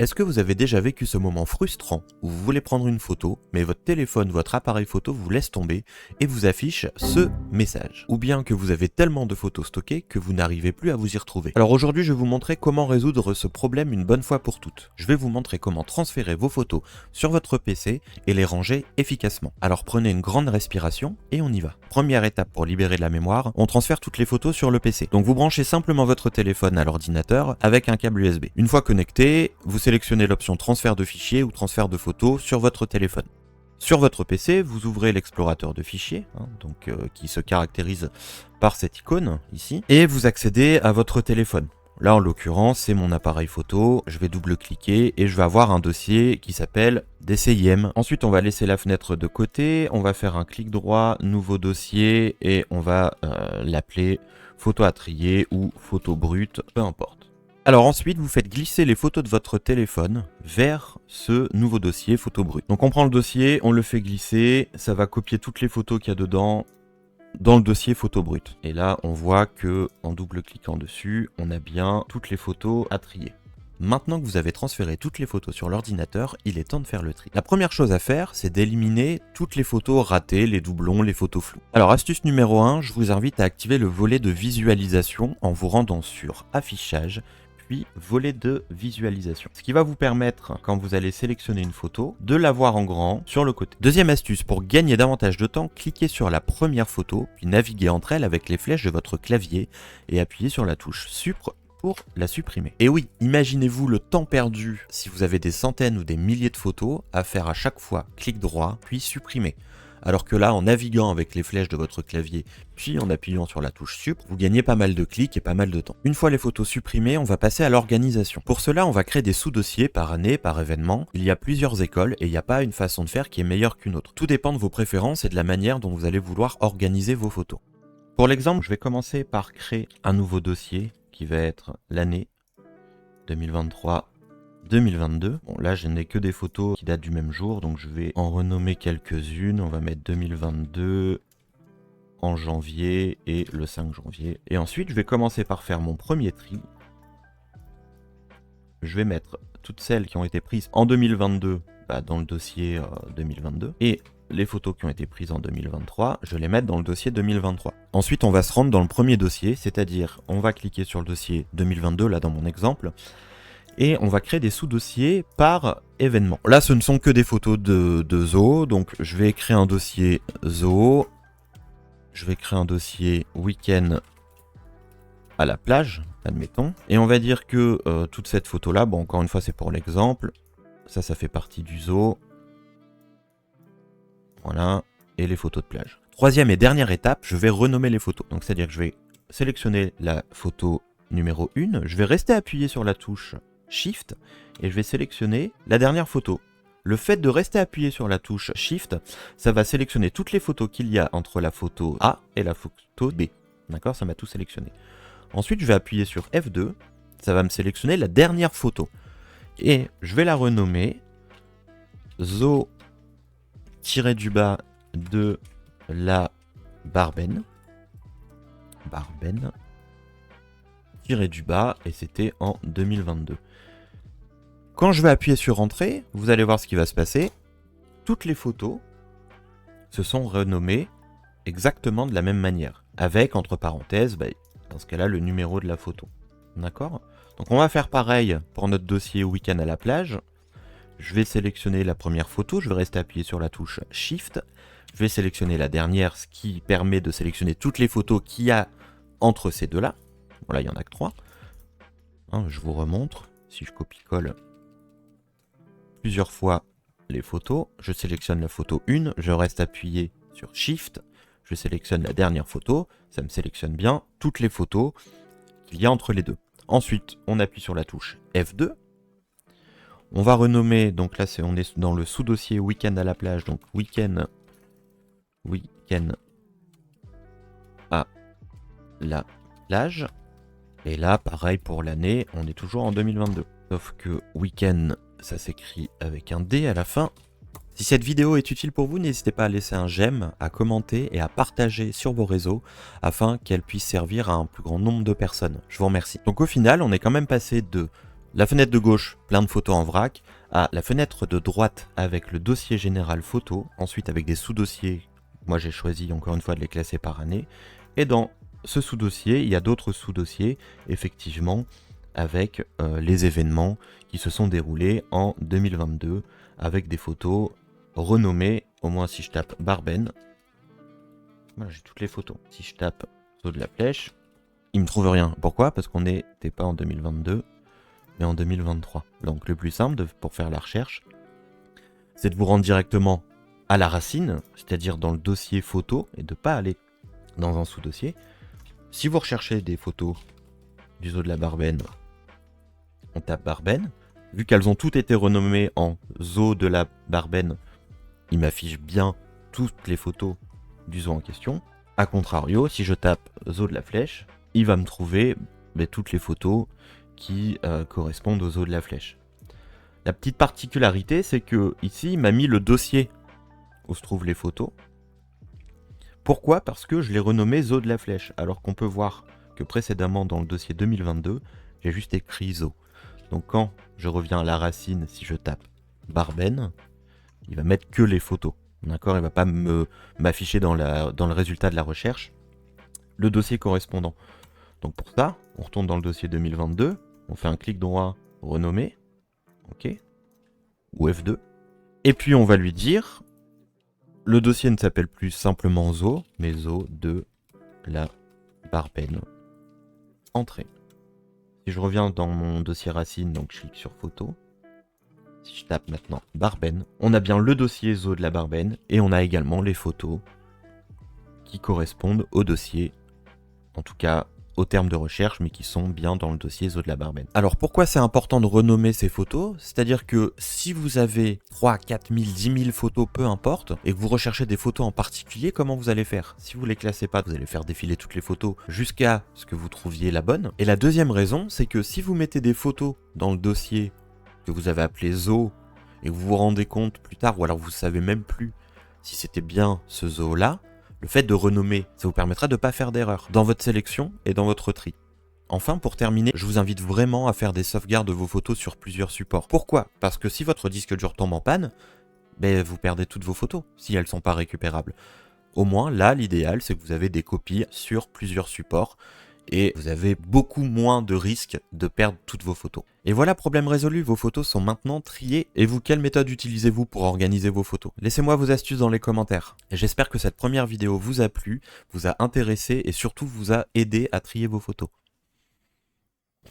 Est-ce que vous avez déjà vécu ce moment frustrant où vous voulez prendre une photo, mais votre téléphone, votre appareil photo vous laisse tomber et vous affiche ce message? Ou bien que vous avez tellement de photos stockées que vous n'arrivez plus à vous y retrouver? Alors aujourd'hui, je vais vous montrer comment résoudre ce problème une bonne fois pour toutes. Je vais vous montrer comment transférer vos photos sur votre PC et les ranger efficacement. Alors prenez une grande respiration et on y va. Première étape pour libérer de la mémoire, on transfère toutes les photos sur le PC. Donc vous branchez simplement votre téléphone à l'ordinateur avec un câble USB. Une fois connecté, vous sélectionnez l'option transfert de fichiers ou transfert de photos sur votre téléphone. Sur votre PC, vous ouvrez l'explorateur de fichiers, qui se caractérise par cette icône ici, et vous accédez à votre téléphone. Là, en l'occurrence, c'est mon appareil photo. Je vais double-cliquer et je vais avoir un dossier qui s'appelle DCIM. Ensuite, on va laisser la fenêtre de côté. On va faire un clic droit, nouveau dossier, et on va l'appeler photo à trier ou photo brute, peu importe. Alors ensuite, vous faites glisser les photos de votre téléphone vers ce nouveau dossier photo brute. Donc on prend le dossier, on le fait glisser, ça va copier toutes les photos qu'il y a dedans dans le dossier photo brute. Et là, on voit que en double-cliquant dessus, on a bien toutes les photos à trier. Maintenant que vous avez transféré toutes les photos sur l'ordinateur, il est temps de faire le tri. La première chose à faire, c'est d'éliminer toutes les photos ratées, les doublons, les photos floues. Alors astuce numéro 1, je vous invite à activer le volet de visualisation en vous rendant sur Affichage, puis volet de visualisation. Ce qui va vous permettre, quand vous allez sélectionner une photo, de la voir en grand sur le côté. Deuxième astuce, pour gagner davantage de temps, cliquez sur la première photo, puis naviguez entre elles avec les flèches de votre clavier et appuyez sur la touche Supr pour la supprimer. Et oui, imaginez-vous le temps perdu si vous avez des centaines ou des milliers de photos à faire à chaque fois clic droit, puis supprimer. Alors que là, en naviguant avec les flèches de votre clavier, puis en appuyant sur la touche Supr, vous gagnez pas mal de clics et pas mal de temps. Une fois les photos supprimées, on va passer à l'organisation. Pour cela, on va créer des sous-dossiers par année, par événement. Il y a plusieurs écoles et il n'y a pas une façon de faire qui est meilleure qu'une autre. Tout dépend de vos préférences et de la manière dont vous allez vouloir organiser vos photos. Pour l'exemple, je vais commencer par créer un nouveau dossier qui va être l'année 2023. 2022. Bon, là, je n'ai que des photos qui datent du même jour, donc je vais en renommer quelques-unes. On va mettre 2022 en janvier et le 5 janvier. Et ensuite, je vais commencer par faire mon premier tri. Je vais mettre toutes celles qui ont été prises en 2022 dans le dossier 2022. Et les photos qui ont été prises en 2023, je vais les mettre dans le dossier 2023. Ensuite, on va se rendre dans le premier dossier, c'est-à-dire on va cliquer sur le dossier 2022, là dans mon exemple, et on va créer des sous-dossiers par événement. Là, ce ne sont que des photos de zoo, donc je vais créer un dossier zoo, je vais créer un dossier week-end à la plage, admettons, et on va dire que toute cette photo-là, bon, encore une fois, c'est pour l'exemple, ça fait partie du zoo, voilà, et les photos de plage. Troisième et dernière étape, je vais renommer les photos, donc c'est-à-dire que je vais sélectionner la photo numéro 1, je vais rester appuyé sur la touche Shift et je vais sélectionner la dernière photo. Le fait de rester appuyé sur la touche Shift, ça va sélectionner toutes les photos qu'il y a entre la photo A et la photo B. D'accord, ça m'a tout sélectionné. Ensuite, je vais appuyer sur F2, ça va me sélectionner la dernière photo. Et je vais la renommer Zo-du-bas de la Barbenne. Du bas, et c'était en 2022. Quand je vais appuyer sur Entrée, vous allez voir ce qui va se passer. Toutes les photos se sont renommées exactement de la même manière, avec, entre parenthèses, dans ce cas-là, le numéro de la photo. D'accord? Donc on va faire pareil pour notre dossier Week-end à la plage. Je vais sélectionner la première photo, je vais rester appuyé sur la touche Shift. Je vais sélectionner la dernière, ce qui permet de sélectionner toutes les photos qu'il y a entre ces deux-là. Voilà, il n'y en a que 3. Je vous remontre. Si je copie-colle plusieurs fois les photos, je sélectionne la photo 1, je reste appuyé sur Shift, je sélectionne la dernière photo, ça me sélectionne bien toutes les photos qu'il y a entre les deux. Ensuite, on appuie sur la touche F2. On va renommer, donc là on est dans le sous-dossier Week-end à la plage, donc Week-end à la plage. Et là, pareil pour l'année, on est toujours en 2022. Sauf que Week-end, ça s'écrit avec un D à la fin. Si cette vidéo est utile pour vous, n'hésitez pas à laisser un j'aime, à commenter et à partager sur vos réseaux afin qu'elle puisse servir à un plus grand nombre de personnes. Je vous remercie. Donc au final, on est quand même passé de La fenêtre de gauche, plein de photos en vrac. La fenêtre de droite avec le dossier général photo. Ensuite avec des sous-dossiers. Moi j'ai choisi encore une fois de les classer par année. Et dans ce sous-dossier, il y a d'autres sous-dossiers, effectivement, avec les événements qui se sont déroulés en 2022, avec des photos renommées. Au moins si je tape Barben, voilà, j'ai toutes les photos. Si je tape Saut de la Flèche, il me trouve rien. Pourquoi? Parce qu'on n'était pas en 2022, mais en 2023. Donc le plus simple pour faire la recherche, c'est de vous rendre directement à la racine, c'est-à-dire dans le dossier photo, et de ne pas aller dans un sous-dossier. Si vous recherchez des photos du zoo de la Barbenne, on tape Barbenne. Vu qu'elles ont toutes été renommées en zoo de la Barbenne, il m'affiche bien toutes les photos du zoo en question. A contrario, si je tape zoo de la Flèche, il va me trouver toutes les photos qui correspondent au zoo de la Flèche. La petite particularité, c'est que ici, il m'a mis le dossier où se trouvent les photos. Pourquoi? Parce que je l'ai renommé zoo de la Flèche, alors qu'on peut voir que précédemment dans le dossier 2022, j'ai juste écrit zoo. Donc quand je reviens à la racine, si je tape Barben, il va mettre que les photos. D'accord? Il ne va pas m'afficher dans le résultat de la recherche le dossier correspondant. Donc pour ça, on retourne dans le dossier 2022, on fait un clic droit, renommer, ok, ou F2, et puis on va lui dire, le dossier ne s'appelle plus simplement zoo, mais zoo de la Barbenne. Entrée. Si je reviens dans mon dossier racine, donc je clique sur photo, si je tape maintenant Barbenne, on a bien le dossier zoo de la Barbenne, et on a également les photos qui correspondent au dossier, en tout cas au terme de recherche, mais qui sont bien dans le dossier zoo de la Barbenne. Alors pourquoi c'est important de renommer ces photos? C'est-à-dire que si vous avez 3, 4 000, 10 000 photos, peu importe, et que vous recherchez des photos en particulier, comment vous allez faire? Si vous les classez pas, vous allez faire défiler toutes les photos jusqu'à ce que vous trouviez la bonne. Et la deuxième raison, c'est que si vous mettez des photos dans le dossier que vous avez appelé zoo, et que vous vous rendez compte plus tard, ou alors vous savez même plus si c'était bien ce zoo-là, le fait de renommer, ça vous permettra de ne pas faire d'erreur dans votre sélection et dans votre tri. Enfin, pour terminer, je vous invite vraiment à faire des sauvegardes de vos photos sur plusieurs supports. Pourquoi? Parce que si votre disque dur tombe en panne, vous perdez toutes vos photos si elles ne sont pas récupérables. Au moins, là, l'idéal, c'est que vous avez des copies sur plusieurs supports et vous avez beaucoup moins de risques de perdre toutes vos photos. Et voilà, problème résolu, vos photos sont maintenant triées. Et vous, quelle méthode utilisez-vous pour organiser vos photos? Laissez-moi vos astuces dans les commentaires. Et j'espère que cette première vidéo vous a plu, vous a intéressé et surtout vous a aidé à trier vos photos.